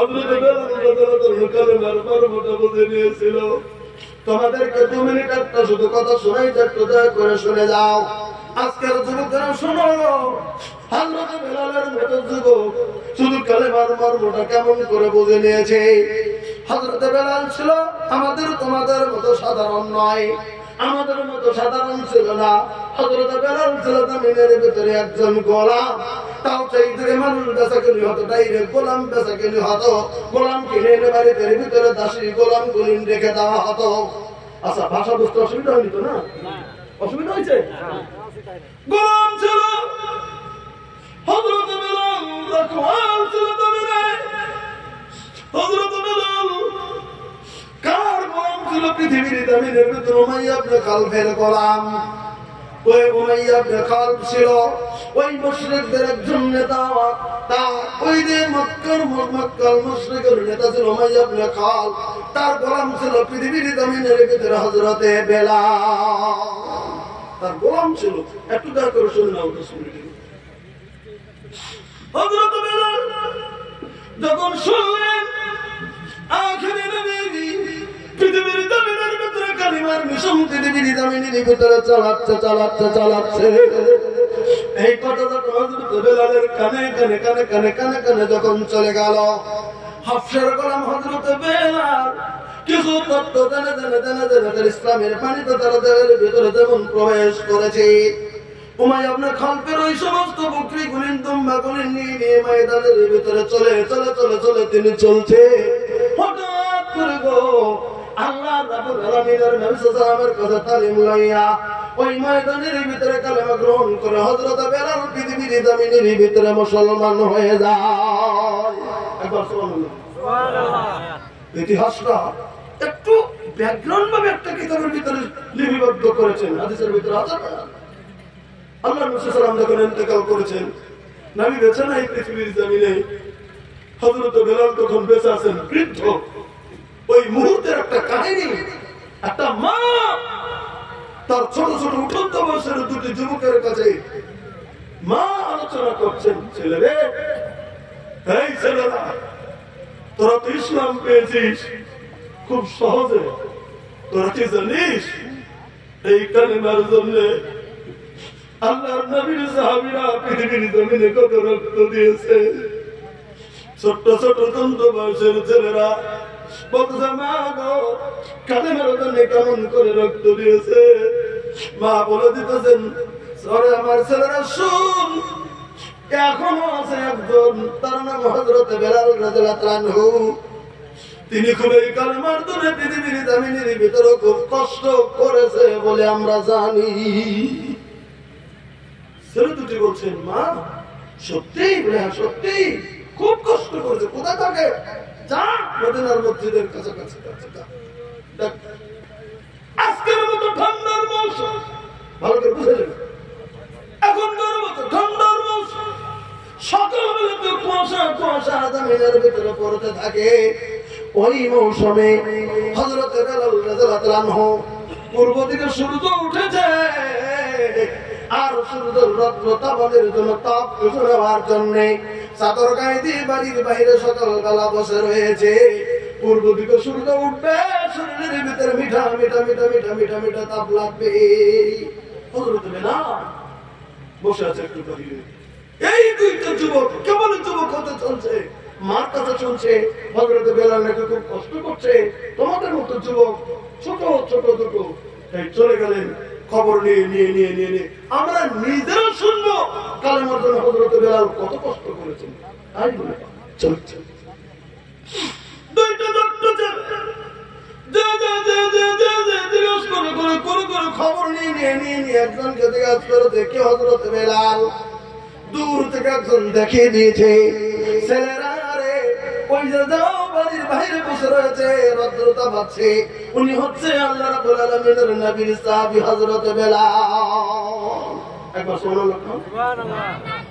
হযরত বেলাল রাদিয়াল্লাহু কালেমার মর্মটা বুঝে নিয়েছিল। তোমাদেরকে 2 মিনিট একটা শুধু কথা শোনাই, একটু দয়া করে শুনে যাও। আজকের যুবকেরা শোনো, হযরত বেলালের মতো যুবক শুধু কালেমার মর্মটা কেমন করে বুঝে নিয়েছে। হযরত বেলাল ছিল আমাদের তোমাদের মতো সাধারণ নয়, আমাদের মতো সাধারণ ছিল না। হযরত বেলাল ছিল জমিনের ভিতরে একজন গোলাম। তাও সেই থেকে মানুষ বেচাকেনি হতো, ডাইরেক্ট গোলাম বেচাকেনি হতো। গোলাম কিনে এনে বাড়িতে ভিতরে দাসী গোলাম গুলিন রেখে দেওয়া হতো। আচ্ছা, ভাষা বুঝতে অসুবিধা হয়নি তো? না, অসুবিধা হয়েছে? গোলাম ছিল হযরত বেলাল, রাখওয়াল ছিল জমিনে। হযরত বেলাল কার গোলাম ছিল? পৃথিবীর জমিনের ভিতরে উমাইয়া ইবনে খালফের গোলাম। ওই উমাইয়া ইবনে খালফ ছিল ওই মুশরিকদের একজন নেতা। ওই যে মক্কার মুশরিকের নেতা ছিল উমাইয়া ইবনে খালফ। তার গোলাম ছিল পৃথিবীর জমিনের ভিতরে হযরতে বেলাল। তার গোলাম ছিল। একটু দয়া করে শুনে নাও তো, শুনে হযরত বেলাল যখন শুনলেন আখিরি নবী পৃথিবীর জমিনের ভিতরে কালিমার মিশন পৃথিবীর জমিনের ভিতরে চালাচ্ছে, এই কথা যখন হযরত বেলালের কানে কানে কানে কানে কানে কানে যখন চলে গেল, হাফসার গোলাম হযরত বেলাল কিছু তত্ত্ব জেনে ইসলামের পানিতে তারা দেহের ভিতরে যেমন প্রবেশ করেছে। উমাইয়া ইবনে খালফের ওই সমস্ত বকরি গুলিন দুম্বা গুলিন নিয়ে ময়দানের ভিতরে চলে তিনি চলছে। হঠাৎ করে গো আল্লাহ রাব্বুল আলামিনের নবী সাল্লাল্লাহু আলাইহি ওয়াসাল্লামের কথা তালিম লইয়া ওই ময়দানের ভিতরে কালেমা গ্রহণ করে হযরত বেলাল পৃথিবীর জমিনের ভিতরে মুসলমান হয়ে যায়। একবার সুবহানাল্লাহ। ইতিহাসটা একটু ব্যাকগ্রাউন্ড ভাবে একটা কিতাবের ভিতরে লিপিবদ্ধ করেছেন, হাদিসের ভিতরে আছে না? আল্লাহ নবী সাল্লাল্লাহু আলাইহি ওয়াসাল্লাম যখন ইন্তেকাল করেছেন, নবী বেঁচে নাই পৃথিবীর জমিনে, হযরত বেলাল তখন বেঁচে আছেন, বৃদ্ধ। ওই মুহূর্তের একটা কাহিনী, একটা মা তার ছোট ছোট উঠন্ত বয়সের 2টি যুবকের কাছে মা আলোচনা করছেন, ছেলেরে, এই ছেলেরা, তোরা তো ইসলাম পেয়েছিস খুব সহজে, তোরা কি জানিস এই কালিমার জন্য আল্লাহর নবীর সাহাবীরা পৃথিবীর জমিনে কত রক্ত দিয়েছে? ছোট্ট ছোট তন্ত বয়সের ছেলেরা বলছে, মা গো, কালিমার জন্য কেমন করে রক্ত দিয়েছে? মা বলে দিতেছেন, সরে আমার ছেলেরা শুন, এখনো আছে একজন, তার নাম হযরত বেলাল রাদিয়াল্লাহু আনহু। তিনি খুব এই কালিমার জন্য পৃথিবীর জমিনের ভিতরে খুব কষ্ট করেছে বলে আমরা জানি। ছেলে 2টি বলছেন, মা সত্যি? সত্যি খুব কষ্ট করেছে। কোথায় থাকে? যা মদিনার মসজিদের কাছাকাছি। আজকের মতো ঠান্ডার মৌসুম, ভালো করে বুঝে যাবে, এখনকার মতো ঠান্ডার মৌসুম, সকালবেলাতে কুয়াশা জমিনের ভিতরে পড়তে থাকে। ওই মৌসুমে হযরত বেলাল রাদিয়াল্লাহু আনহু পূর্ব দিকে সূর্য উঠেছে, আর সূর্যের রৌদ্র তাপনের জন্য তাপ নেওয়ার জন্য চাদর গায়ে দিয়ে বাড়ির বাইরে সকালবেলা বসে রয়েছে। পূর্ব দিকে সূর্য উঠবে, শরীরের ভিতরে মিঠা মিঠা মিঠা মিঠা মিঠা মিঠা তাপ লাগবে। হযরত বেলাল বসে আছে একটু বাইরে। এই 2টা যুবক কেবল যুবক হতে চলছে, মার কাছে শুনছে হযরত বেলাল নাকি খুব কষ্ট করছে। তোমাদের মতো যুবক ছোট ছোট দুটো চলে গেলেন খবর নিয়ে আমরা নিজেরা শুনবো কালেমার জন্য হযরত বেলাল কত কষ্ট করেছেন। তাই বলে চলছে 2টা খবর নিয়ে একজনকে জিজ্ঞাসা করে দেখে হযরত বেলাল দূর থেকে একজন দেখিয়ে দিয়েছে, ছেলেরা রে ওই যে যাও বাড়ির বাইরে বসে রয়েছে, রৌদ্রতা পাচ্ছে, উনি হচ্ছে আল্লাহ রাব্বুল আলামিনের নবীর সাহাবী হযরত বেলাল। একবার সুবহানাল্লাহ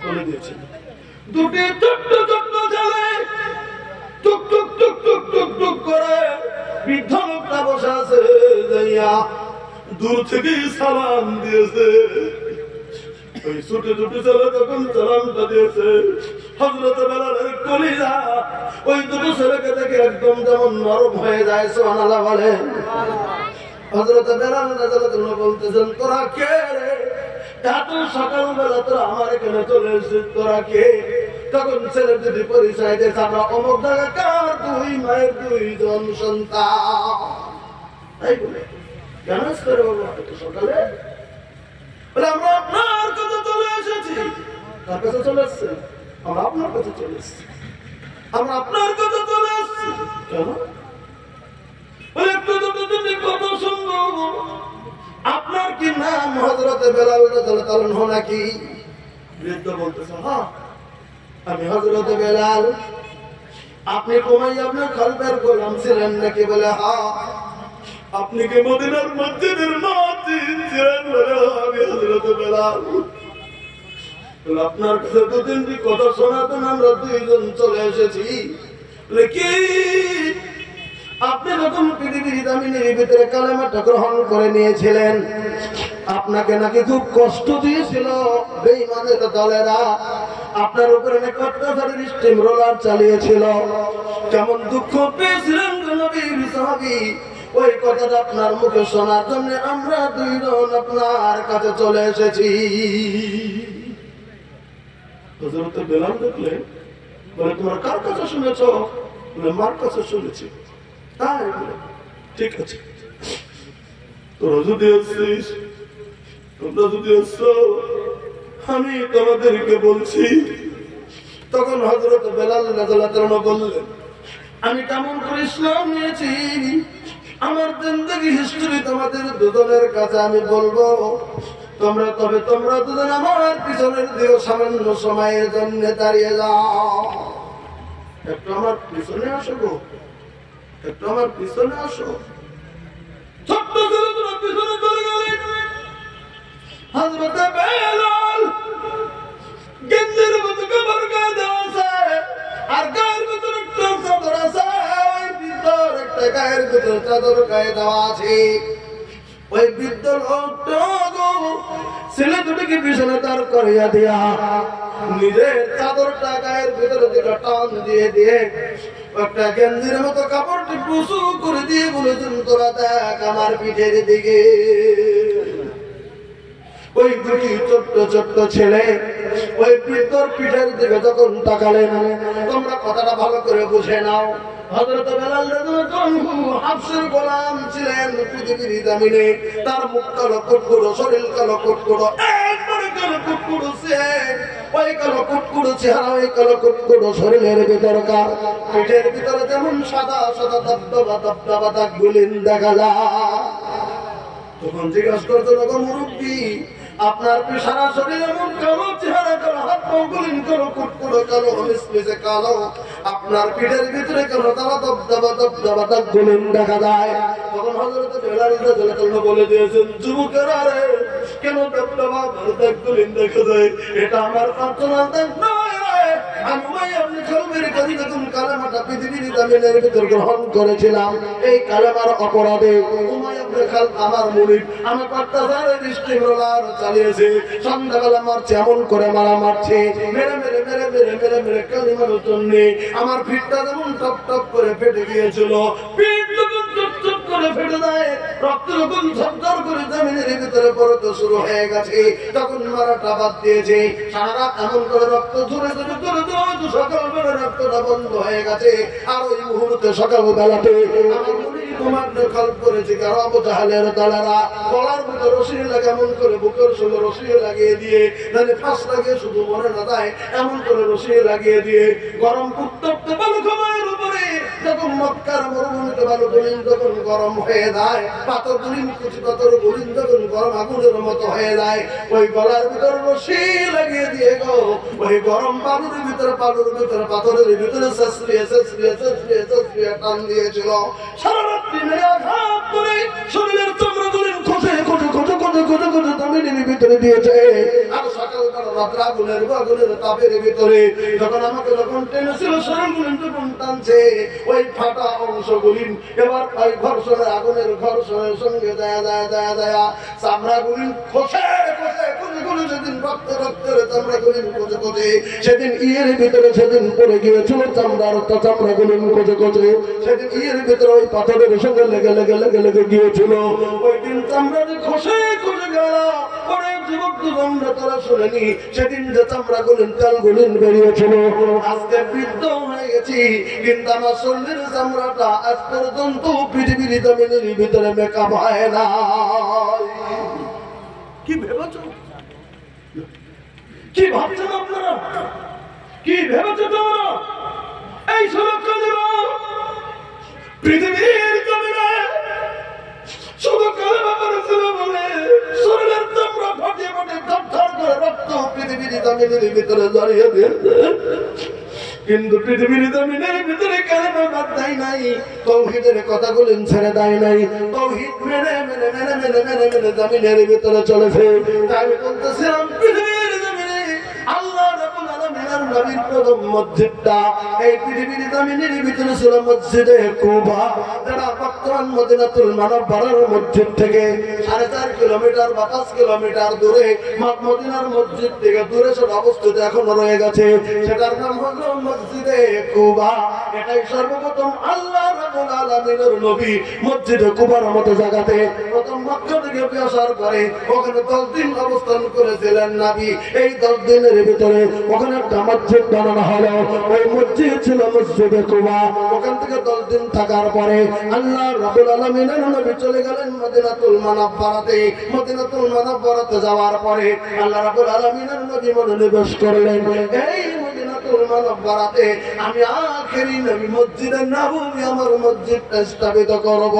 বলে দিয়েছেন। 2টি ছোট্ট ছোট্ট ছেলে টুক টুক টুক টুক টুক টুক করে বৃদ্ধ লোকটা বসে আছে, যাইয়া দূর থেকে সালাম দিয়েছে। ওই ছোট ছোট ছেলে যখন সালামটা দিয়েছে, হযরত বেলালের কলিজা ওই দুটো ছেলেকে দেখে একদম যেমন নরম হয়ে যায়। সুবহানাল্লাহ বলেন। হযরত বেলাল রাদিয়াল্লাহু আনহু বলতেছেন, তোরা কে রে? এত সকালবেলা তোরা আমার এখানে চলে এসেছিস, তোরা কে? তখন ছেলে যদি পরিচয় দিয়েছে, আমরা অমুক জায়গাকার দুই মায়ের দুইজন সন্তান। তাই বলে কেন করে বলবো এত সকালে? বলে আমরা আপনার কাছে চলে এসেছি। তার কাছে চলে এসছে? আমরা আপনার কাছে চলে এসছি। আমরা আপনার কাছে চলে এসছি কেন? বলে একটু দুটো কথা শুনবো। আপনার কি নাম হযরতে বেলাল রাদিয়াল্লাহু আনহু নাকি? বৃদ্ধ বলতেছে, হ্যাঁ আমি হযরতে বেলাল। আপনি উমাইয়া ইবনে খালদের গোলাম ছিলেন নাকি? বলে হ্যাঁ। আপনি কি মদিনার মসজিদের মুয়াজ্জিন ছিলেন? বলে আমি হযরতে বেলাল। বলে আপনার কাছে দু তিনটি কথা শোনাতেন, আমরা দুইজন চলে এসেছি। বলে কি? আপনি যখন পৃথিবীর জমিনের ভিতরে কালেমাটা গ্রহণ করে নিয়েছিলেন, আপনাকে নাকি খুব কষ্ট দিয়েছিল বেঈমানের দলেরা। আপনার উপরে নাকি অত্যাচারের স্টিম রোলার চালিয়েছিল। কেমন দুঃখ পেয়েছিলেন নবীর সাহাবী, ওই কথাটা আপনার মুখে শোনার জন্য আমরা দুইজন আপনার কাছে চলে এসেছি। হযরত বেলাল দেখলেন, বলে তোমার কার কাছে শুনেছ? বলে মার কাছে শুনেছি। তাই বলে ঠিক আছে, তোরা যদি আসছিস, তোমরা যদি আসছো, আমি তোমাদেরকে বলছি। তখন হযরত বেলাল রাদিয়াল্লাহু আনহু বললেন, আমি কেমন করে ইসলাম নিয়েছি, আমার জিন্দেগি হিস্টরি তোমাদের দুজনের কাছে আমি বলবো। তোমরা দুজন আমার পিছনের দিকে সামান্য সময়ের জন্য দাঁড়িয়ে যাও। একটু আমার পিছনে আসো গো, একটু আমার পিছনে আসো। ছোট্ট ছেলে তোরা পিছনে চলে গেলেন। হযরতে বেলাল গেঞ্জির মধ্যে কাপড় গায়ে দেওয়া আছে, আর গায়ের ভিতরে একটা চাদর আছে। ওই ভিতর একটা গায়ের ভিতরে চাদর গায়ে দেওয়া আছে। ওই বৃদ্ধ লোকটা ছেলে দুটিকে পিছনে দাঁড় করিয়া দিয়া নিজের চাদরটা গায়ের ভিতরে দিকে টান দিয়ে দিয়ে একটা গেঞ্জির মতো কাপড়টি টুসু করে দিয়ে বলেছেন, তোরা দেখ আমার পিঠের দিকে। ওই দুটি ছোট্ট ছোট্ট ছেলে ওই বৃদ্ধর পিঠের দিকে যখন তাকালেন, তোমরা কথাটা ভালো করে বুঝে নাও। হযরত বেলাল রাদিয়াল্লাহু আনহু হাফসের গোলাম ছিলেন পৃথিবীর জমিনে। তার মুখ কালো কুটকুড়ো, শরীর কালো কুটকুড়ো, একবারে কালো কুটকুড়ো সে। ওই কালো কুটকুড়ো চেহারা, ওই কালো কুটকুড়ো শরীরের ভিতরকার পিঠের ভিতরে যেমন সাদা সাদা দবদবা দবদবা দাগগুলি দেখা যায়। তখন জিজ্ঞাসা করতো, রকম মুরব্বী আপনার সারা শরীর এমন কালো, চেহারা কালো, হাত পা গুলিন কালো, কুটকুড়ো কালো, মিশমিশে কালো, আপনার পিঠের ভিতরে কেন তারা দবদবা দবদবা দাগগুলি দেখা যায়। তখন হযরত বেলাল রাদিয়াল্লাহু আনহু বলে দিয়েছেন, যুবকেরা রে, কেন দবদবা দাগগুলি দেখা যায়? এটা আমার পার্সোনাল দাগ নয়। আমি খালদের কাছে যখন কালেমাটা পৃথিবীর জমিনের ভিতর গ্রহণ করেছিলাম, এই কালেমার অপরাধে উমাইয়া ইবনে খালদ আমার মুরিদ আমাকে অত্যাচারের স্টিম রোলার চালিয়েছে। সন্ধ্যাবেলা মারছে, এমন করে মারা মারছে, মেরে মেরে মেরে মেরে মেরে মেরে কালিমার জন্য আমার পিঠটা যেমন টপ টপ করে ফেটে গিয়েছিল। পিঠ যখন চপ চপ করে ফেটে যায়, রক্ত যখন ঝরঝর করে জমিনের ভিতরে পড়তে শুরু হয়ে গেছে, তখন মারাটা বাদ দিয়েছে। সারা রাত এমন করে রক্ত ঝরে ঝরে ঝরে ঝরে সকালবেলা রক্তটা বন্ধ হয়ে গেছে। আর ওই মুহূর্তে সকালবেলাতে আমার মুরিদ তোমার দখল করেছে কারো আবু জাহেলের দলেরা। গলার মধ্যে রশি লাগে, এমন করে বুকের সঙ্গে রশি লাগিয়ে দিয়ে, মানে ফাঁস লাগিয়ে শুধু মরে না যায়, এমন করে রশি লাগিয়ে দিয়ে গরম উত্তপ্ত বালু খামারের উপরে যখন মক্কার মরুভূমিতে বালু গলিন যখন গরম হয়ে যায়, পাথর গলিন কুচি পাথর গলিন যখন গরম আগুনের মতো হয়ে যায়, ওই গলার ভিতরে রশি লাগিয়ে দিয়ে গো ওই গরম বালুর ভিতরে পাথরের ভিতরে টান দিয়েছিল। সারা রাত্রি মেরে আঘাত করে শরীরের চামড়া গলিন খসে খসে খসে খসে খসে খসে জমিনের ভিতরে দিয়েছে। আর সকালবেলা রাত্রে আগুনের তাপের ভিতরে যখন আমাকে যখন টেনেছিল, শরীরগুলি যখন টানছে, ওই ফাটা অংশগুলি এবার ওই ঘর্ষণের আগুনের ঘর্ষণের সঙ্গে দেয়া চামড়াগুলি খসে খসে খসে গুলো সেদিন রক্তের চামড়া গুলো কোচে কোচে, সেদিন ইয়ের ভিতরে সেদিন পড়ে গিয়েছিল চামড়ার চামড়া গুলো কোচে কোচে, সেদিন ইয়ের ভিতরে ওই পাথরের সঙ্গে লেগে গিয়েছিল। ওই দিন চামড়াটি খসে খসে গেল। অনেক যুবক যুবকরা তারা শুনেনি সেদিন যে চামড়া গুলিন তেল গুলিন বেরিয়েছিল। আজকে বৃদ্ধ হয়ে গেছি, কিন্তু আমার শরীরের চামড়াটা আজ পর্যন্ত পৃথিবীর জমিনের ভিতরে মেকআপ হয় না। কি ভেবেছ, কি ভাবছেন আপনারা, কি ভেবেছো তোমরা? এই সুরক্ষা দেব পৃথিবীর জমিনে শুধু কালেমা পড়েছিল বলে শরীরের চামড়া ফাটিয়ে ফাটিয়ে থরথর করে রক্ত পৃথিবীর জমিনের ভিতরে জড়িয়ে দিয়েছে, কিন্তু পৃথিবীর জমিনের ভিতরে কালেমা বাদ দেয় নাই, তাওহীদের কথাগুলো ছেড়ে দেয় নাই, তাওহীদ মেনে মেনে মেনে মেনে মেনে মেনে জমিনের ভিতরে চলেছে। তাই বলতেছিলাম পৃথিবীর জমিনে আল্লাহ রাব্বুল আলামিনের নবীর প্রথম মসজিদটা এই পৃথিবীর জমিনের ভিতরে ছিল মসজিদে কুবা, যেটা বর্তমান মদিনাতুল মুনাওয়ারার মসজিদ থেকে 4.5 কিলোমিটার বা 5 কিলোমিটার দূরে, মদিনার মসজিদ থেকে দূরে সেটা অবস্থিত এখনো রয়ে গেছে। সেটার নাম হলো মসজিদে কুবা। এটাই সর্বপ্রথম আল্লাহ রাব্বুল আলামিনের নবী মসজিদে কুবার মতো জায়গাতে প্রথম মক্কা থেকে আসার পরে ওখানে 10 দিন অবস্থান করেছিলেন নবী। এই 10 দিনের ভিতরে ওখানে একটা মসজিদ বানানো হলো, ওই মসজিদ ছিল মসজিদে কুবা। ওখান থেকে 10 দিন থাকার পরে আল্লাহ রাব্বুল আলামিনের নবী চলে গেলেন মদিনাতুল মুনাওয়ারাতে। মদিনাতুল মুনাওয়ারাতে যাওয়ার পরে আল্লাহ রাব্বুল আলামিনের নবী মনোনিবেশ করলেন এই মদিনাতুল মুনাওয়ারাতে আমি আখেরি নবী মসজিদে নববী আমার মসজিদটা স্থাপিত করব।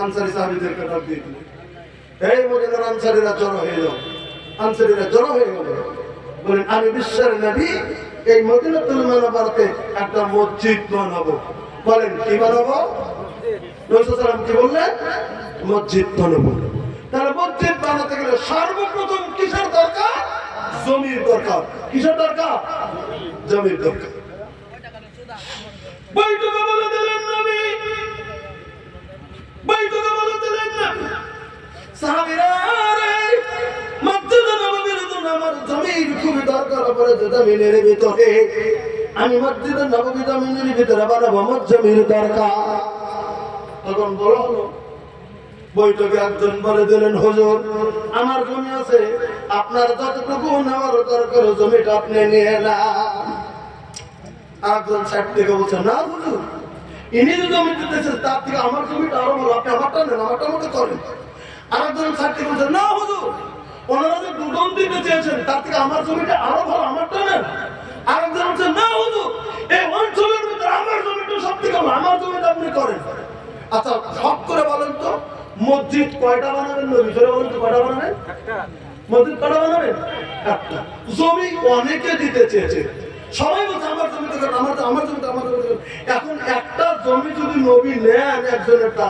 আনসারী সাহাবীদেরকে ডাক দিয়ে এই মদিনার আনসারীরা জড়ো হয়ে গেল, আনসারীরা জড়ো হয়ে গেল, বলেন আমি বিশ্বের নবী এই মদিনাতুল মুনাওয়ারাতে একটা মসজিদ বানাবো। বলেন কি বানাবো? রাসূল সাল্লাল্লাহু আলাইহি ওয়াসাল্লাম কি বললেন? মসজিদ বানাবো। তাহলে মসজিদ বানাতে গেলে সর্বপ্রথম কিসের দরকার? জমির দরকার। কিসের দরকার? জমির দরকার। বৈঠকে বলে দিলেন নবী, বৈঠকে বলে দিলেন নবী সাহাবীরা রে মসজিদ নববীর জন্য আমার জমির খুবই দরকার পড়েছে। জমিনের ভিতরে আমি মসজিদ নববী জমিনের ভিতরে বানাবো, জমির দরকার। তখন বলা হলো বৈঠকে একজন বলে দিলেন হুজুর আমার জমি আছে, আপনার যতটুকু নেওয়ার দরকার জমিটা আপনি নিয়ে না। একজন সাইড থেকে বলছে না হুজুর ইনি যে জমি দিতেছে তার থেকে আমার জমিটা আরো ভালো, আপনি আমারটা নেন, আমারটা মতো করেন। আরেকজন সাইড থেকে বলছে না হুজুর ওনারা যে দুজন দিতে চেয়েছেন তার থেকে আমার জমিটা আরো ভালো, আমারটা নেন। আরেকজন বলছে না হুজুর এই অঞ্চলের ভিতরে আমার জমিটা সব থেকে ভালো, আমার জমিটা আপনি করেন। আচ্ছা সব করে বলেন তো মসজিদ কয়টা বানাবেন? ভিতরে বলেন তো কয়টা বানাবেন? মসজিদ কয়টা বানাবেন? একটা। জমি অনেকে দিতে চেয়েছে, সবাই বলছে আমার জমিতে আমার জমিতে আমার জমিতে। এখন একটা জমি যদি নবী নেন একজনেরটা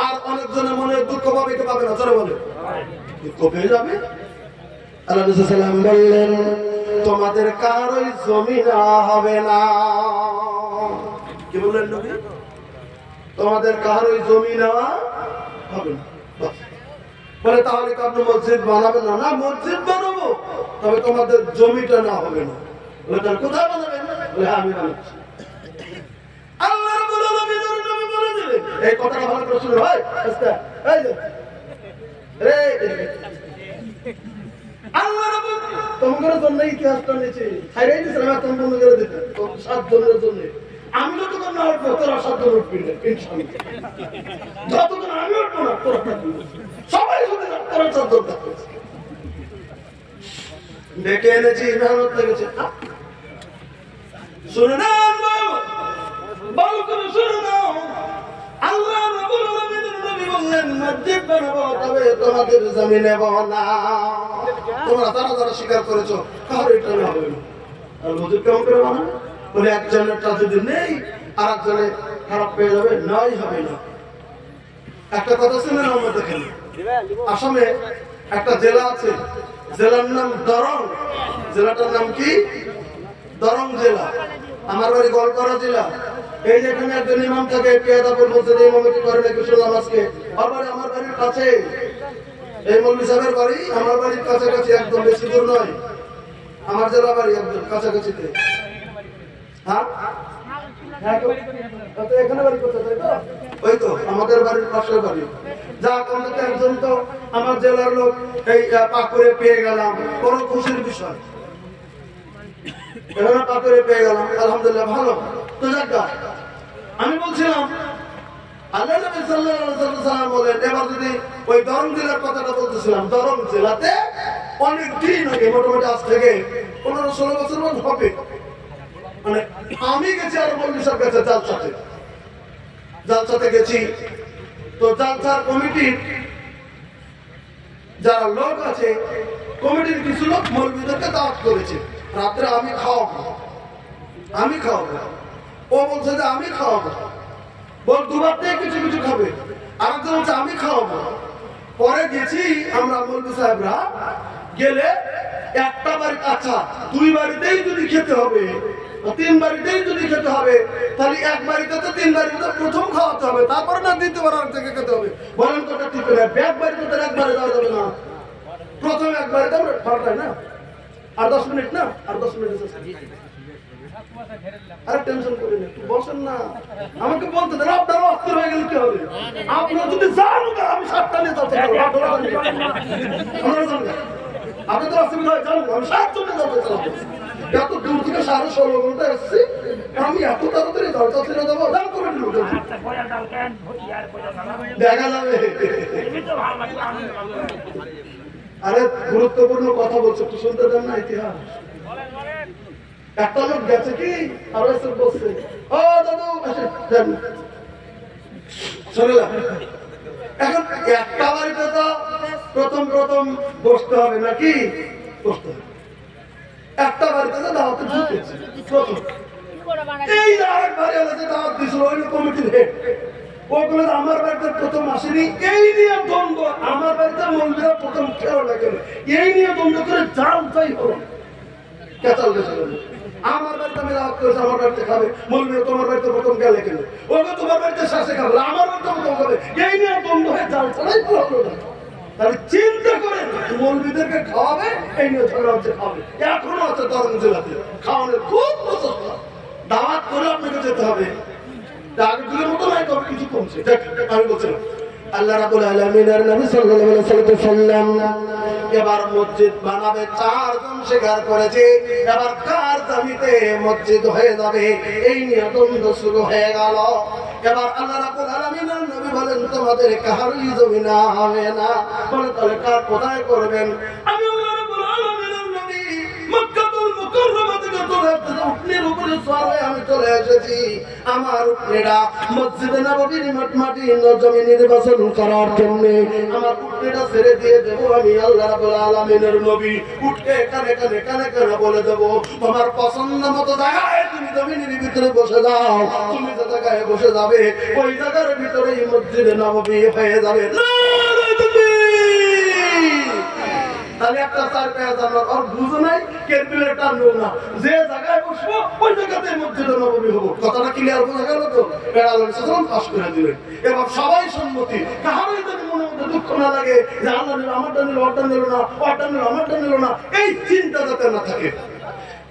আর অনেকজনের মনে দুঃখ পাবে কি পাবে না? চলে বলে দুঃখ পেয়ে যাবে। আল্লাহ রাসূল সাল্লাল্লাহু আলাইহি ওয়াসাল্লাম বললেন তোমাদের কারোই জমি না হবে না। কি বললেন নবী? তোমাদের কারোই জমি নেওয়া হবে না। বলে তাহলে কি আপনি মসজিদ বানাবেন না? না মসজিদ বানাবো, তবে তোমাদের জমিটা না হবে না। বলে তাহলে কোথায় বানাবেন? বলে আমি বানাচ্ছি। আল্লাহ রাব্বুল আলামিনের নবী বলে দিলেন এই কথাটা ভালো করে শুনুন ভাই। এই যে আল্লাহ রাব্বুল তোমাদের জন্য ইতিহাসটা নিচে ছাইরাই দিয়েছেন, আমি তোমাদের বন্ধ করে দিতে 7 জনের জন্য। আমি যতক্ষণ না উঠবো তোরা 7 জন উঠবি না ইনশাআল্লাহ। যতক্ষণ আমি উঠবো না তোরা সবাই শুনে তোরা 7 জন থাকবে। ডেকে এনেছি মেহনত লেগেছে। শুনে না ভালো করে শুনে নাও। আল্লাহ রাব্বুল আলামিনের নবী বললেন মসজিদ বানাবো, তবে তোমাদের জমি নেব না। তোমরা যারা যারা স্বীকার করেছো কারো এটা না হবে না। আর মসজিদ কেমন করে বানাবে? বলে একজনেরটা যদি নেই আর একজনে খারাপ পেয়ে যাবে, নয় হবে না। একটা কথা শুনে নাও, আমরা দেখেন আসামে একটা জেলা আছে, জেলার নাম দরং। জেলাটার নাম কি? দরং জেলা। আমার বাড়ি গোয়ালপাড়া জেলা। এই যে এখানে একজন ইমাম থাকে পেয়াদাপুর মসজিদে ইমামতি করেন, শুনলাম আজকে। আমার বাড়ির কাছে এই মৌলভী সাহেবের বাড়ি আমার বাড়ির কাছাকাছি, একদম বেশি দূর নয়, আমার জেলা বাড়ি একদম কাছাকাছিতে। হ্যাঁ এখানে বাড়ি করতে, তাই তো? ওই তো আমাদের বাড়ির পাশের বাড়ি। যা অন্তত একজন তো আমার জেলার লোক এই পাকুড়ে পেয়ে গেলাম, বড় খুশির বিষয়। এখানে পাকুড়ে পেয়ে গেলাম, আলহামদুলিল্লাহ ভালো। তো যাক, আমি বলছিলাম আল্লাহ নবী সাল্লাল্লাহু আলাইহি ওয়াসাল্লাম বলেন, এবার যদি ওই দরং জেলার কথাটা বলতেছিলাম, দরং জেলাতে অনেক দিন আগে, মোটামুটি আজ থেকে 15-16 বছর হবে, মানে আমি গেছি আর মৌলভী সাহেব গেছে জালসাতে গেছি। তো জালসার কমিটির যারা লোক আছে, কমিটির কিছু লোক মৌলভীদেরকে দাওয়াত করেছে, রাত্রে আমি খাওয়াবো। ও বলছে যে আমি খাওয়াবো, বল দুবার থেকে কিছু কিছু খাবে, আরেকজন বলছে আমি খাওয়াবো। পরে গেছি আমরা মৌলভী সাহেবরা, গেলে একটা বাড়ি, আচ্ছা 2 বাড়িতেই যদি খেতে হবে, 3 বাড়িতেই যদি খেতে হবে, তাহলে এক বাড়িতে তো 3 বাড়িতে প্রথম খাওয়াতে হবে, তারপরে না দ্বিতীয়বার আর থেকে খেতে হবে। বলেন কথা ঠিক করে, এক বাড়িতে তো একবারে যাওয়া যাবে না, প্রথম এক বাড়িতে আমরা পাল্টাই না, আর 10 মিনিট না, আর 10 মিনিট আরে টেনশন করি না, একটু বসেন না, আমাকে বলতে দেন। আপনার অস্থির হয়ে গেলে কি হবে? আপনার যদি যান, আমি 7টা নিয়ে যাচ্ছি, আপনি তো অসুবিধা হয় জানুন, আমি 7 জনে যাবো। এত দূর থেকে 16.5 ঘন্টা এসছি, আমি এত তাড়াতাড়ি দরজা ছেড়ে দেবো, দাম করে দেখা যাবে। আরে গুরুত্বপূর্ণ কথা বলছো, একটু শুনতে দেন না ইতিহাস। একটা লোক গেছে কি আর বলছে, ও দাদু শুনলাম, এখন একটা বাড়িতে তো প্রথম বসতে হবে নাকি, বসতে হবে। একটা বাড়িতে তো দাওয়াতে ঢুকেছে প্রথম, এই আরেক বাড়ি আলাদা দাওয়াত দিছিল ওই কমিটির হেড, ওগুলো আমার বাড়িতে প্রথম আসেনি, এই নিয়ে দ্বন্দ্ব। আমার বাড়িতে মৌলভীরা প্রথম খেলো না কেন, এই নিয়ে দ্বন্দ্ব করে যাই হলো, কেচাল গেছে। আমার বাড়িতে আমি দাওয়াত করেছি, আমার বাড়িতে খাবে, মৌলভীরা তোমার বাড়িতে প্রথম গেলে কেন, ওকে তোমার বাড়িতে শেষে খাবে, আমার বাড়িতে প্রথম খাবে, এই নিয়ে দ্বন্দ্ব হয়ে জাল ছাড়াই হলো না। তাহলে চিন্তা করেন, মৌলভীদেরকে খাওয়াবে, এই নিয়ে ঝগড়া হচ্ছে, খাবে। এখনো আছে দরং জেলাতে খাওয়ানোর খুব প্রচেষ্টা, দাওয়াত করে আপনাকে যেতে হবে। আগের দিনের মতো নাই, তবে কিছু কমছে। আমি বলছিলাম আল্লাহ রাব্বুল আলামিনের নবী সাল্লাল্লাহু আলাইহি ওয়াসাল্লাম এবার মসজিদ বানাবে, 4 জন স্বীকার করেছে, এবার কার জমিতে মসজিদ হয়ে যাবে, এই নিয়ে দ্বন্দ্ব শুরু হয়ে গেল। এবার আল্লাহ রাব্বুল আলামিনের নবী বলেন, তোমাদের কারোই জমি না হবে না। বলে তাহলে কার কোথায় করবেন? আমি আল্লাহ রাব্বুল আলামিনের নবী মক্কাতুল মুকাররমা থেকে উঠনের উপরে সওয়ার হয়ে আমি চলে এসেছি। আমার উঠনেরা মসজিদে নববীর মাটি জমি নির্বাচন করার জন্য আমার উঠনেরা ছেড়ে দিয়ে দেবো আমি আল্লাহ রাব্বুল আলামিনের নবী। উঠকে কানে কানে কানে কানে বলে দেবো, তোমার পছন্দ মতো জায়গায় তুমি জমিনের ভিতরে বসে যাও, তুমি যে জায়গায় বসে যাবে ওই জায়গার ভিতরেই মসজিদে নববী হয়ে যাবে। তাহলে একটা 4 পেঁয়াজ আমরা আর বুঝো নাই, কেরবিলের টানবো না, যে জায়গায় বসবো ওই জায়গাতে মসজিদে নববী হবো। কথাটা ক্লিয়ার বোঝা গেল তো? আল্লাহ পাস করে দিলেন। এবার সবাই সম্মতি, কাহারই যদি মনে মধ্যে দুঃখ না লাগে যে আল্লাহ নিল আমারটা নিল, ওরটা নিল না, ওরটা নিল আমারটা নিল না, এই চিন্তা যাতে না থাকে।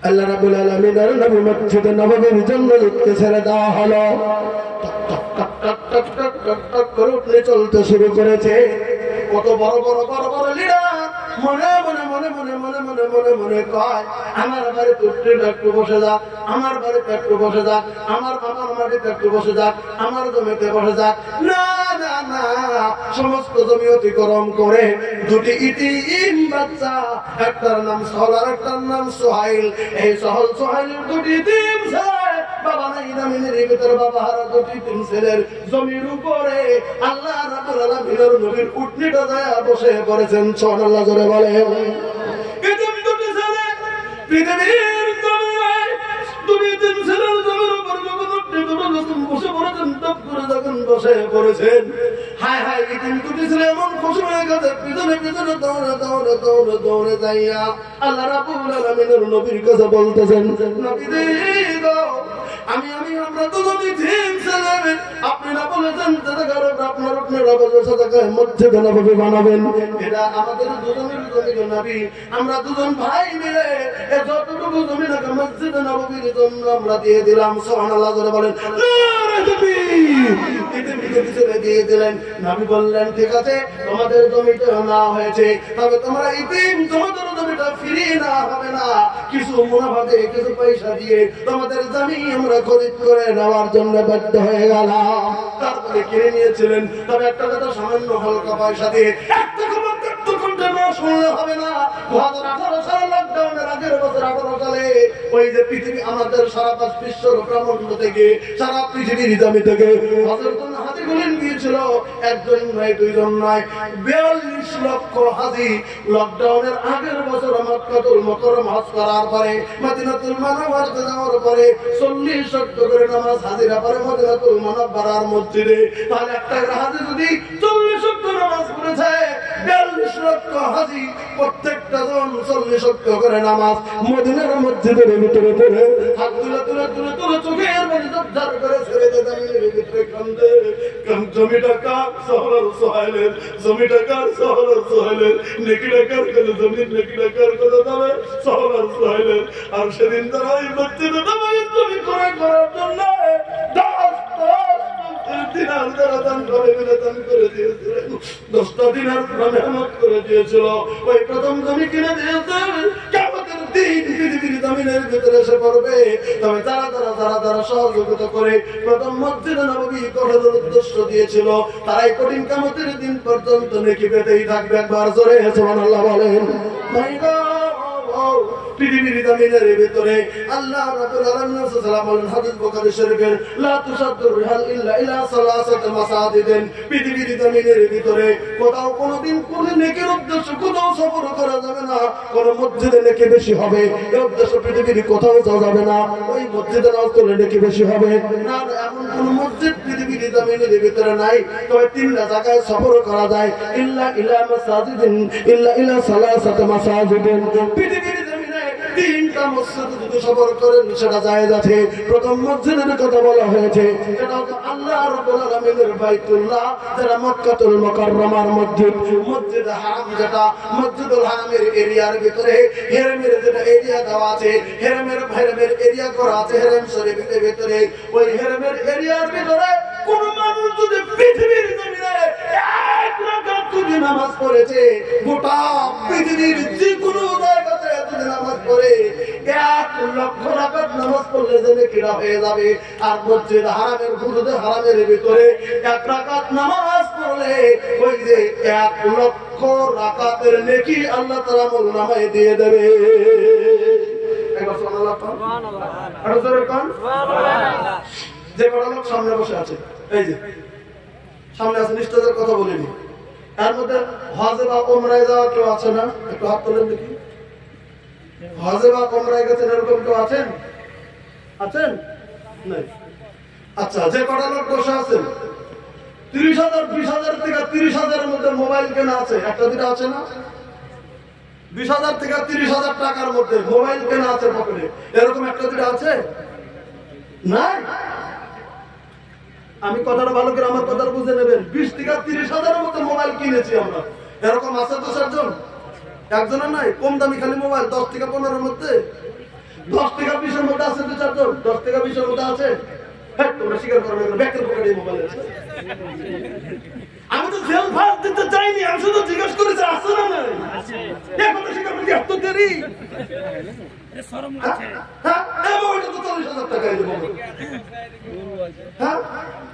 আল্লাহ রাব্বুল আলামিনের নবী মসজিদে নববীর জন্য লিখতে ছেড়ে দেওয়া হলো। করে উঠলে চলতে শুরু করেছে। কত বড় বড় বড় বড় লিডার মনে মনে মনে মনে মনে মনে মনে মনে কয়, আমার বাড়িতে একটু বসে যাক, আমার বাড়িতে একটু বসে যাক, আমার বাবার বাড়িতে একটু বসে যাক, আমার জমিতে বসে যাক। না না না, সমস্ত জমি অতিক্রম করে 2টি ইতিম বাচ্চা, একটার নাম সহল আর একটার নাম সোহাইল। এই সহল সোহাইল 2টি ইতিম ছেলে, বাবা নাই জমিনের ভিতরে, বাবা হারা 2টি ইতিম ছেলের জমির উপরে আল্লাহ রাব্বুল আলামিনের নবীর উটনিটা যায় বসে পড়েছেন। সুবহানাল্লাহ জোরে বলে। এরকম 2টি ছেলে পৃথিবীর জমিনে 2টি ইতিম ছেলের জমির করে যখন বসে পড়েছেন টপ করে যখন বসে পড়েছেন হায় হায় ইতিম দুটি ছেলে এমন খুশি হয়ে গেছে পিছনে পিছনে দৌড়ে দৌড়ে দৌড়ে দৌড়ে যাইয়া আল্লাহ রাব্বুল আলামিনের নবীর কাছে বলতেছেন নবী গো আমরা দুজনই ঠিক ছেলে আপনি না বলেছেন আপনারা মসজিদ নববী বানাবেন এটা আমাদের দুজনের জমি নবী আমরা দুজন ভাই মিলে যতটুকু জমি লাগে মসজিদ নববীর জন্য আমরা দিয়ে দিলাম সুবহানাল্লাহ করে বলেন দিয়ে দিলেন নবী বললেন ঠিক আছে তোমাদের জমিতে না হয়েছে তবে তোমরা ইতিম তোমাদের জমিটা ফিরিয়ে না হবে না কিছু মুনাফা দিয়ে কিছু পয়সা দিয়ে তোমাদের জমি আমরা খরিদ করে নেওয়ার জন্য বাধ্য হয়ে গেলাম তারপরে কিনে নিয়েছিলেন তবে একটা কথা সামান্য হালকা পয়সা দিয়ে একটা খবর শুনলে হবে না 2018 সালে লকডাউনের আগের বছর 18 সালে ওই যে পৃথিবী আমাদের সারা বিশ্ব ব্রহ্মাণ্ড থেকে সারা পৃথিবীর জমি থেকে হাজারজন হাজি গুলেন গিয়েছিল একজন নয় দুইজন নয় 42 লক্ষ হাজি লকডাউনের আগের বছর মক্কাতুল মুকাররম হজ করার পরে মদিনাতুল মুনাওয়ারাতে যাওয়ার পরে 40 শত করে নামাজ হাজিরা পরে মদিনাতুল মুনাওয়ারার মসজিদে তাহলে একটা হাজি যদি 40 শত নামাজ পড়েছে 42 লক্ষ হাজি প্রত্যেকটা জন 40 শত করে নামাজ মদিনার মসজিদের ভিতরে পড়ে হাত তুলে তুলে তুলে তুলে চোখের পানি জবজার করে ছেড়ে দেন ভিতরে কান্দে জমিটা কার শহরের সোহেলের জমিটা কার শহরের সোহেলের নেকিটা কার করে জমি নেকিটা কার করে দেবে শহরের সোহেলের আর সেদিন তারা এই মসজিদে নামাজ তুমি করে করার জন্য 10টা দিনের মেহনত করে দিয়েছিল ওই প্রথম জমি কিনে দিয়েছেন কিয়ামতের দিন পৃথিবীর জমিনের ভিতরে এসে পড়বে তবে যারা সহযোগিতা করে প্রথম মসজিদ নববী গঠনের উদ্দেশ্য দিয়েছিল তারাই কঠিন কিয়ামতের দিন পর্যন্ত নেকি পেতেই থাকবে একবার জোরে সুবহানাল্লাহ বলেন পৃথিবীর জমিনের ভিতরে আল্লাহ রাব্বুল আলামিন সাল্লাল্লাহু আলাইহি হাদিস বুখারী শরীফের লা তুসাদ্দু রিহাল ইল্লা ইলা সালাসাত মাসাজিদিন পৃথিবীর জমিনের ভিতরে কোথাও কোনোদিন কোন নেকির উদ্দেশ্য কোথাও সফর করা যাবে না কোন মসজিদে নেকি বেশি হবে এই উদ্দেশ্য পৃথিবীর কোথাও যাওয়া যাবে না ওই মসজিদে নামাজ পড়লে নেকি বেশি হবে না এমন কোন মসজিদ পৃথিবীর জমিনের ভিতরে নাই তবে তিনটা জায়গায় সফর করা যায় ইল্লা ইলা মাসাজিদিন ইল্লা ইলা সালাসাত মাসাজিদিন পৃথিবীর তিনটা মসজিদে যদি সফর করেন সেটা জায়েজ আছে প্রথম মসজিদের কথা বলা হয়েছে এটা হচ্ছে আল্লাহ রাব্বুল আলামিনের বাইতুল্লাহ যেটা মক্কাতুল মুকাররমার মসজিদ মসজিদ হারাম যেটা মসজিদুল হারামের এরিয়ার ভিতরে হেরেমের যেটা এরিয়া দেওয়া আছে হেরেমের এরিয়া করা আছে হেরেম শরীফের ভিতরে ওই হেরেমের এরিয়ার ভিতরে কোন মানুষ যদি পৃথিবীর জমিনে এক রাকাত যদি নামাজ পড়েছে গোটা পৃথিবীর যে কোনো জায়গাতে যদি নামাজ পড়ে 1 লক্ষ রাকাত নামাজ পড়লে যেন কিরা হয়ে যাবে আর মসজিদ হারামের হুদুদে হারামের ভিতরে 1 রাকাত নামাজ পড়লে ওই যে 1 লক্ষ রাকাতের নেকি আল্লাহ তাআলা আমলনামায় দিয়ে দেবে একবার সুবহানাল্লাহ সুবহানাল্লাহ আর জোরে কোন সুবহানাল্লাহ যে বড় লোক সামনে বসে আছে এই যে সামনে আছে নিষ্ঠতার কথা বলিনি এর মধ্যে হজে বা ওমরায় যাওয়া কেউ আছে না একটু হাত তোলেন দেখি হজে বা ওমরায় গেছেন এরকম কেউ আছেন আছেন নাই আচ্ছা যে বড় লোক বসে আছেন 30,000 20,000 থেকে 30,000 এর মধ্যে মোবাইল কেনা আছে একটা দুটো আছে না 20,000 থেকে 30,000 টাকার মধ্যে মোবাইল কেনা আছে পকেটে এরকম একটা দুটো আছে নাই আমি কথাটা ভালো করে আমার কথা বুঝে নেবেন 20 থেকে 30,000 এর মধ্যে মোবাইল কিনেছি আমরা এরকম আছে তো চারজন একজনের নাই কম দামি খালি মোবাইল 10 থেকে 15 এর মধ্যে 10 থেকে 20 এর মধ্যে আছে তো চারজন 10 থেকে 20 এর মধ্যে আছে হ্যাঁ তোমরা স্বীকার করবে না ব্যাকের পকেটে মোবাইল আছে আমি তো জেল ফাঁস দিতে চাইনি আমি শুধু জিজ্ঞেস করেছি আছে না নাই আছে এই কথা স্বীকার করতে এত দেরি এ শরম লাগছে হ্যাঁ এই মোবাইলটা তো 40,000 টাকা দেব হ্যাঁ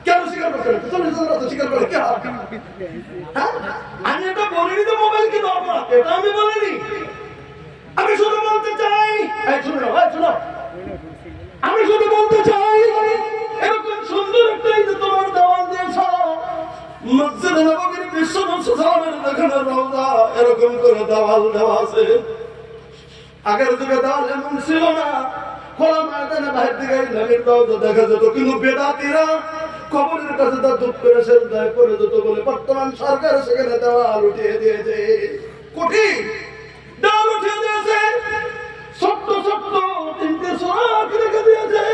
কেন স্বীকার করতে 40,000 তো স্বীকার করে কি হ্যাঁ আমি এটা বলিনি তো মোবাইল কি দরকার এটা আমি বলিনি আমি শুধু বলতে চাই এই শুনো আমি শুধু বলতে চাই এরকম সুন্দর একটা এই যে তোমার দেওয়াল দিয়েছ মসজিদ নববীর বিশ্ব সালামের দেখানোর রওজা এরকম করে দেওয়াল দেওয়া আছে আগের যুগে দেওয়াল এমন ছিল না খোলা ময়দানে বাইরে থেকে নবীর রওজা দেখা যেত, কিন্তু বেদাতীরা কবরের কাছে তার দুঃখ করে সেজদায় পড়ে যেত বলে বর্তমান সরকার সেখানে দেওয়াল উঠিয়ে দিয়েছে। কঠিন দেওয়াল উঠিয়ে দিয়েছে, ছোট্ট ছোট্ট 3টে সুরাখ রেখে দিয়েছে,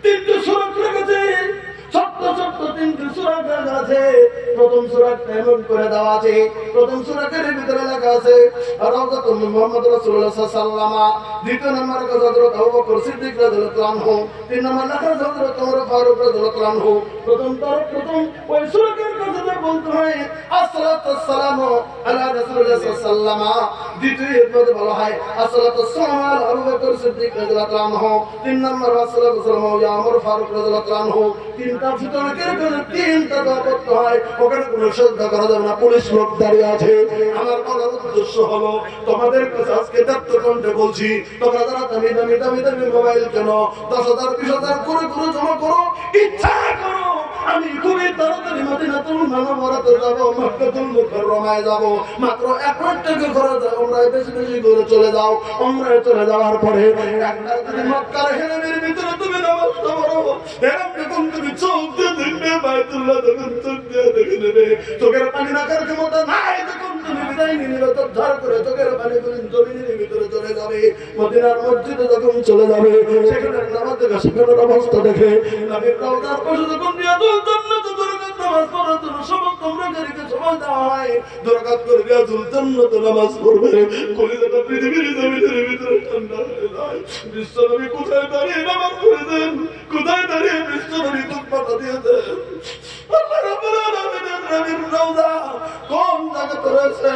3টে সুরাখ রেখেছে, ছোট্ট ছোট্ট 3টে সুরাখ আছে। প্রথম সুরাখ এমন করে দেওয়া আছে, প্রথম সুরাখের ভিতরে লেখা আছে রাউজাতুল মুহাম্মদ রাসূলুল্লাহ সাল্লাল্লাহু আলাইহি ওয়াসাল্লাম। দ্বিতীয় নম্বর কাছে হযরত আবু বকর সিদ্দিক রাদিয়াল্লাহু আনহু। 3 নম্বর লেখা আছে হযরত ওমর ফারুক রাদিয়াল্লাহু আনহু। প্রথম ওই সুরাখের কাছে বলতে হয় আসসালাতু ওয়াসসালামু আলা রাসূলিল্লাহ সাল্লাল্লাহু আলাইহি ওয়াসাল্লাম। দ্বিতীয় এর বলা হয় আসসালাতু ওয়াসসালামু আলা আবু বকর সিদ্দিক রাদিয়াল্লাহু আনহু। 3 নম্বর আসসালাতু ওয়াসসালামু আলা ওমর ফারুক রাদিয়াল্লাহু আনহু। তিনটা সুরাখের কাছে তিনটা দোয়া করতে হয়, ওখানে কোনো শ্রদ্ধা করা যাবে না, পুলিশ লোক দাঁড়িয়ে আছে। আমার বলার উদ্দেশ্য হলো তোমাদের কাছে আজকে কণ্ঠে বলছি, তোমরা যারা দামি দামি দামি দামি মোবাইল কেন 10,000 20,000 করে করে জমা করো, ইচ্ছা করো আমি খুবই তাড়াতাড়ি মদিনাতুল মুনাওয়ারাতে যাব, মক্কাতুল মুকাররমায় যাব, মাত্র 1 লাখ টাকা খরচ, umrah বেশি বেশি করে চলে যাও। umrah চলে যাওয়ার পরে একবার যদি মক্কার হেরেমের ভিতরে তুমি নামাজ পড়ো, এরকম যখন তুমি চোখ দিয়ে দেখবে বাইতুল্লাহ, তখন চোখ দিয়ে দেখে নেবে চোখের পানি রাখার ক্ষমতা নাই, তখন তুমি বিদায় নিয়ে নেবে, তো ধার করে চোখের পানি জমিনের ভিতরে চলে যাবে। মদিনার মসজিদে যখন চলে যাবে, সেখানে নামাজ দেখে সেখানের অবস্থা দেখে নবীর রওজার পাশে যখন রিয়াজুল জান্নাত দুরাকাত নামাজ পড়ার জন্য সমস্ত umrahকারীকে সময় দেওয়া হয়, দুরাকাত করে রিয়াজুল জান্নাত নামাজ পড়বে, কলিজাটা পৃথিবীর জমিনের ভিতরে ঠান্ডা হয়ে যায়। বিশ্বনবী কোথায় দাঁড়িয়ে নামাজ পড়েছেন, কোথায় দাঁড়িয়ে বিশ্বনবী তুকবাটা দিয়েছেন, আল্লাহ রাব্বুল আলামিনের নবীর রওজা কোন জায়গাতে রয়েছে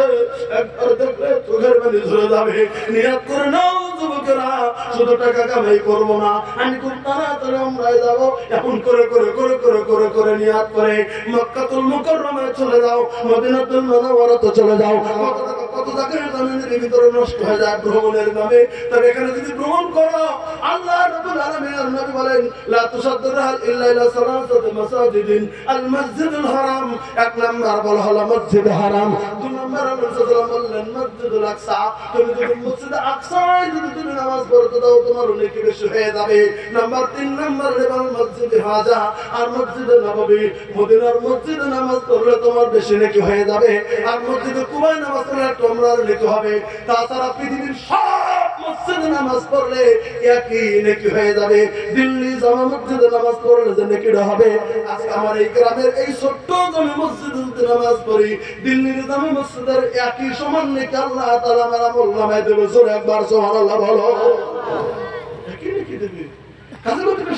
একবার দেখলে চোখের পানি ঝরে যাবে। নিয়ত করে নাও যুবকেরা, শুধু টাকা কামাই করবো না, আমি খুব তাড়াতাড়ি umrah যাব, এখন করে করে করে করে করে করে নিয়ত করে মক্কাতুল মুকাররমায় চলে যাও, মদিনাতুল মুনাওয়ারাতে চলে যাও। কত জায়গায় জমিনের ভিতরে নষ্ট হয়ে যায় ভ্রমণের নামে, তবে এখানে যদি ভ্রমণ করো, আল্লাহ রাব্বুল আলামিনের নবী বলেন লা তুসাদ্দু রাহাল ইল্লা ইলা সালাসাতি মাসাজিদিন, আল মসজিদুল হারাম, 1 নাম্বার বলা হলো মসজিদ হারাম, 2 নাম্বার রাসূলুল্লাহ বললেন মসজিদুল আকসা। তুমি যদি মসজিদ আকসায় যদি তুমি নামাজ পড়তে দাও, তোমার নেকি বেশি হয়ে যাবে। নাম্বার 3 নাম্বার হলো মসজিদ হাজা আর মসজিদ নববী। মদিনার মসজিদে নামাজ পড়লে তোমার বেশি নেকি হয়ে যাবে, আর মসজিদে কুবায় নামাজ পড়লে তোমরার নেকি হবে। তাছাড়া পৃথিবীর সব মসজিদে নামাজ পড়লে একই নেকি হয়ে যাবে। দিল্লি জামা মসজিদে নামাজ পড়লে যে নেকিটা হবে, আজকে আমার এই গ্রামের এই ছোট্ট জামে মসজিদে নামাজ পড়ি, দিল্লির জামে মসজিদের একই সমান নেকি আল্লাহ তাআলা আমার আমল নামায় দেবে। জোরে একবার সুবহানাল্লাহ বলো। একই নেকি দেবে।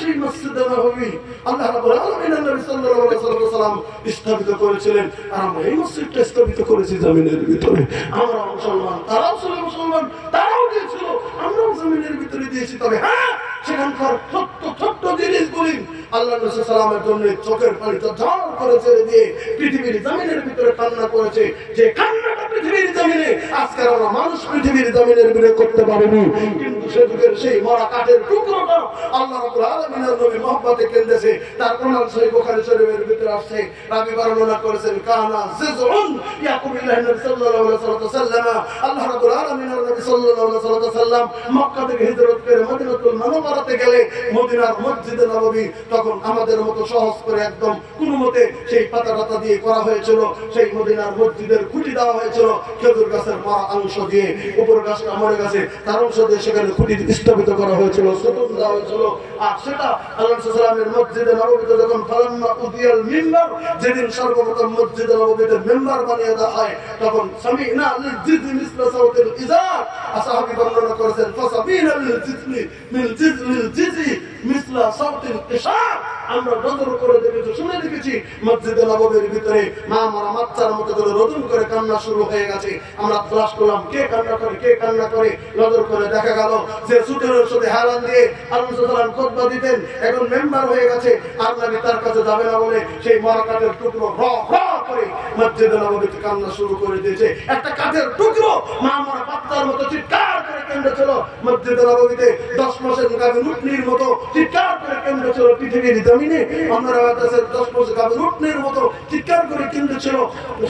সেই মসজিদে নববী আল্লাহ রাব্বুল আলামিনের নবী সাল্লাল্লাহু আলাইহি ওয়াসাল্লাম স্থাপিত করেছিলেন, আর আমরা এই মসজিদটা স্থাপিত করেছি জমিনের ভিতরে। আমরা মুসলমান, তারাও ছিল মুসলমান, তারাও দিয়েছিল, আমরাও জমিনের ভিতরে দিয়েছি। তবে হ্যাঁ, সেখানকার ছোট্ট ছোট্ট জিনিসগুলি আল্লাহ নবী সাল্লাল্লাহু জন্য চোখের পানিটা ঝড় করে ছেড়ে দিয়ে পৃথিবীর জমিনের ভিতরে কান্না করেছে, যে কান্নাটা পৃথিবীর জমিনে আজকে আমরা মানুষ পৃথিবীর জমিনের ভিতরে করতে পারিনি। কিন্তু সে যুগের সেই মরা কাঠের টুকরোটা আল্লাহ রাব্বুল আলামিনের নবী মহব্বতে কেন্দ্রেছে। তার প্রমাণ সহিহ বুখারী শরীফের ভিতরে আসছে, রাবী বর্ণনা করেছেন কানা জিজউন ইয়াকুম ইলাইহি নবী সাল্লাল্লাহু আলাইহি ওয়াসাল্লাম। আল্লাহ রাব্বুল আলামিনের নবী সাল্লাল্লাহু আলাইহি ওয়াসাল্লাম মক্কা থেকে হিজরত করে মদিনাতুল মুনাওয়ারাতে গেলে মদিনার মসজিদে নববী তখন আমাদের মতো সহজ করে একদম কোনো মতে সেই পাতা দিয়ে করা হয়েছিল। সেই মদিনার মসজিদের খুঁটি দেওয়া হয়েছিল খেজুর গাছের মরা অংশ দিয়ে, উপর গাছটা মরে গেছে, তার অংশ দিয়ে সেখানে খুঁটি স্থাপিত করা হয়েছিল, সুতুন দেওয়া হয়েছিল। আর সেটা আল্লাহ সাল্লামের মসজিদে নববীতে যখন ফালাম্মা উদিয়াল মিম্বার, যেদিন সর্বপ্রথম মসজিদে নববীতে মেম্বার বানিয়ে দেওয়া হয়, তখন সামি'না লিল জিজলি মিসলা সাউতিল ইজার, আসহাবী বর্ণনা করেছেন ফাসামি'না লিল জিজলি মিল জিজলিল জিজি মিসলা সাউতিল ইশার। আমরা নজর করে দেখেছি, শুনে দেখেছি মসজিদে নববীর ভিতরে মা মারা বাচ্চার মতো করে রদন করে কান্না শুরু হয়ে গেছে। আমরা ফ্লাশ করলাম কে কান্না করে, কে কান্না করে। নজর করে দেখা গেল যে সুতের সাথে হারান দিয়ে আল্লাহ সাল্লাল্লাহু খুতবা দিতেন, এখন মেম্বার হয়ে গেছে, আর নবী তার কাছে যাবে না বলে সেই মরা কাঠের টুকরো র র করে মসজিদে নববীতে কান্না শুরু করে দিয়েছে। একটা কাঠের টুকরো মা মারা বাচ্চার মতো চিৎকার করে কেন্দ্র ছিল মসজিদে নববীতে 10 মাসের গাভীর উটনির মতো চিৎকার করে কেন্দ্র ছিল পৃথিবীর জমিনে। আমরা 10 মাসের গাভীর উটনির মতো চিৎকার করে কেন্দ্র ছিল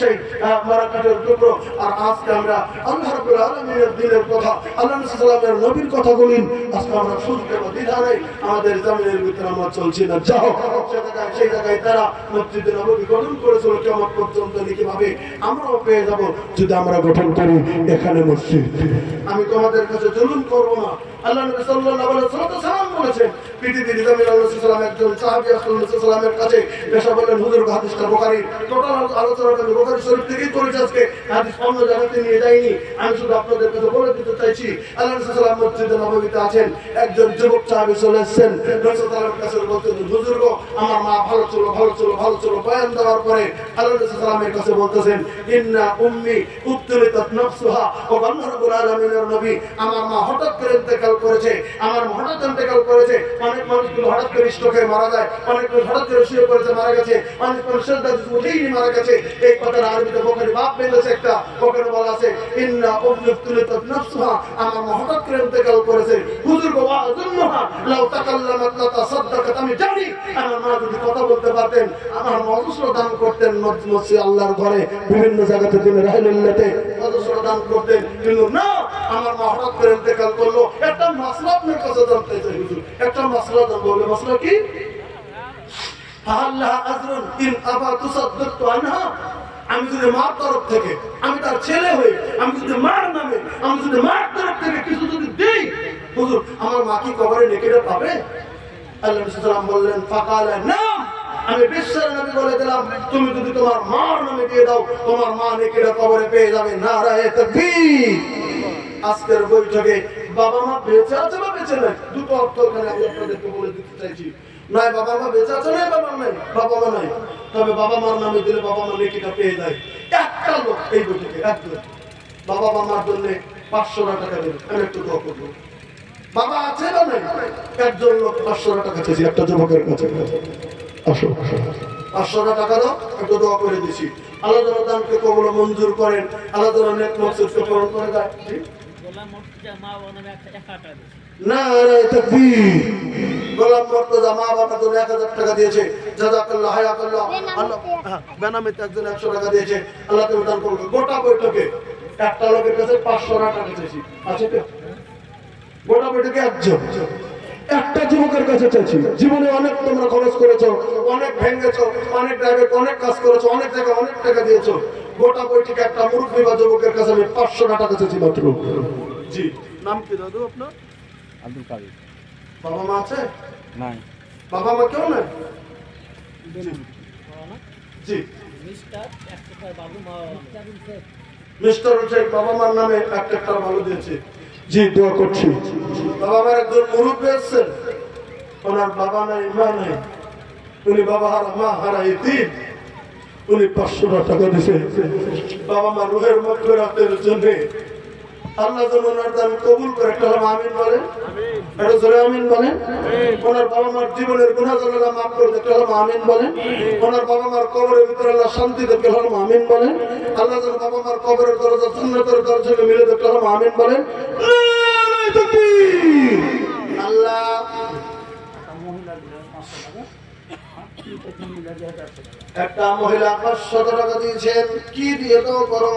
সেই মারাকাটের টুকরো। আর আজকে আমরা আল্লাহ রাব্বুল আলামিনের দিনের কথা, আল্লাহ রাসূল সাল্লাল্লাহু আলাইহি ওয়াসাল্লামের নবীর কথা বলেন, আজকে আমরা শুনতে দ্বিধা নেই, আমাদের জমিনের ভিতরে আমরা চলছি না। যাও সেই জায়গায় তারা মসজিদে নববী গঠন করেছিল কিয়ামত পর্যন্ত কিভাবে আমরাও পেয়ে যাব যদি আমরা গঠন করি এখানে মসজিদ। আমি তোমাদের কাছে জুলুম করব না। আল্লাহ নবী সাল্লাল্লাহু আলাইহি ওয়াসাল্লাম বলেছেন, পৃথিবীর জমিনে আল্লাহ রাসূল সাল্লাল্লাহু আলাইহি ওয়াসাল্লাম একজন সাহাবী রাসূলুল্লাহ সাল্লাল্লাহু আলাইহি ওয়াসাল্লামের কাছে এসে বললেন, হুজুর হাদিসটা বুখারীর টোটাল আলোচনাটা আমি বুখারী শরীফ থেকেই করেছি, আজকে হাদিস অন্য জায়গাতে নিয়ে যাইনি, আমি শুধু আপনাদের কাছে বলে দিতে চাইছি। আল্লাহ রাসূল সাল্লাল্লাহু আলাইহি ওয়াসাল্লাম মসজিদে নববীতে আছেন, একজন যুবক সাহাবী চলে এসেছেন রাসূল সাল্লাল্লাহু আলাইহি ওয়াসাল্লামের কাছে, বলতেন, হুজুর গো আমার মা ভালো ছিল বয়ান দেওয়ার পরে আল্লাহ রাসূল সাল্লাল্লাহু আলাইহি ওয়াসাল্লামের কাছে বলতেছেন, ইন্না উম্মি উবতুলিতাত নাফসুহা, ও আল্লাহ রাব্বুল আলামিনের নবী আমার মা হঠাৎ করে ইন্তেকাল করেছে, অনেক মানুষগুলো হঠাৎ করে স্ট্রোকে মারা যায়, অনেক মানুষ হঠাৎ করে শুয়ে পড়েছে মারা গেছে, অনেক মানুষ সেজদা থেকে উঠেই মারা গেছে। এই কথাটা আরবিতে বুখারী বাব বেঁধেছে একটা, ওখানে বলা আছে ইন্না উম্মি উবতুলিতাত নাফসুহা, আমার মা হঠাৎ করে ইন্তেকাল করেছে। হুজুর গো আযুন্নাহা লাউ তাকাল্লামাত লা তাসাদ্দাকাত, আমি জানি আমার মা যদি কথা বলতে পারতেন আমার মা অজস্র দান করতেন, মসজিদ আল্লাহর ঘরে বিভিন্ন জায়গাতে তিনি রাহিলুল্লাহতে অজস্র দান করতেন, কিন্তু না আমার মা হঠাৎ করে ইন্তেকাল করলো। একটা মাসলা আপনার কাছে জানতে চাই হুজুর, একটা মাসলা জানবো, বলে মাসলা কি? আল্লাহ আজরুন ইন আবা তুসাদ্দাকতু আনহা, আমি যদি মার তরফ থেকে, আমি তার ছেলে হই, আমি যদি মার নামে, আমি যদি মার তরফ থেকে কিছু যদি দেই, হুজুর আমার মা কি কবরে নেকিটা পাবে? আল্লাহ রাসূল সাল্লাল্লাহু আলাইহি ওয়াসাল্লাম বললেন, ফাকালা নাম, আমি বিশ্বের নবী বলে দিলাম, তুমি যদি তোমার মার নামে দিয়ে দাও তোমার মা নেকিটা কবরে পেয়ে যাবে। নারায়ে তাকবীর। আজকের বৈঠকে বাবা মা বেঁচে আছে বা বেঁচে নাই, দুটো অর্থ এখানে আমি আপনাদেরকে বলে দিতে চাইছি। নয় বাবা মা বেঁচে আছে, নয় বাবা নাই, বাবা মা নাই, তবে বাবা মার নামে দিলে বাবা মা নেকিটা পেয়ে যায়। একটা লোক এই বৈঠকে একজন বাবা মার জন্য 500 টাকা দেবে, আমি একটু দোয়া করবো। বাবা আছে না নাই? একজন লোক 500 টাকা চেয়েছি একটা যুবকের কাছে, আসো 500 টাকা দাও, একটু দোয়া করে দিছি। আল্লাহ যেন দানকে কবুল মঞ্জুর করেন, আল্লাহ যেন নেক মাকসুদকে পূরণ করে দেয়। নারায়ে তাকবীর। গোলাম মুর্তজা মা বাবা তো 1000 টাকা দিয়েছে, জাযাকাল্লাহ হায়াকাল্লাহ। আল্লাহ বেনামিতে একজন 100 টাকা দিয়েছে, আল্লাহ তুমি দান করুন। গোটা বৈঠকে একটা লোকের কাছে 500 টাকা চেয়েছি, আছে কি? গোটা বৈঠকে একজন, একটা যুবকের কাছে চাইছি। জীবনে অনেক তোমরা খরচ করেছো, অনেক ভেঙেছো, অনেক ড্রাইভে অনেক কাজ করেছো, অনেক জায়গায় অনেক টাকা দিয়েছো, গোটা বৈঠকে একটা মুরব্বী বা যুবকের কাছে আমি 500 টাকা চেয়েছি মাত্র। জি, নাম কি দাদু আপনার? আব্দুল কাদের। বাবা মা আছে? নাই। বাবা মা কেউ নাই? জি, মিস্টার হুসেন বাবা মার নামে একটা ভালো দিয়েছে। জি, দোয়া করছি। বাবা মার একজন মুরব্বী আছেন, ওনার বাবা নাই মা নাই, উনি বাবা হারা মা হারা এতিম, উনি 500 টাকা দিয়েছে বাবা মা রুহের মাগফিরাতের জন্য। আল্লাহ যেন ওনার দান কবুল করে, একটা আমিন বলেন, একটা জোরে আমিন বলেন। ওনার বাবা মার জীবনের গুনাহ যেন আল্লাহ মাফ করে দেয়, একটা আমিন বলেন। ওনার বাবা মার কবরের ভিতরে আল্লাহ শান্তি দেয়, একটা আমিন বলেন। আল্লাহ যেন বাবা মার কবরের দরজা জান্নাতের দরজাকে মিলে দেয়, একটা আমিন বলেন। নারায়ে তাকবীর। আল্লাহ একটা মহিলা 500 টাকা দিয়েছেন, কি দিয়ে তো করো?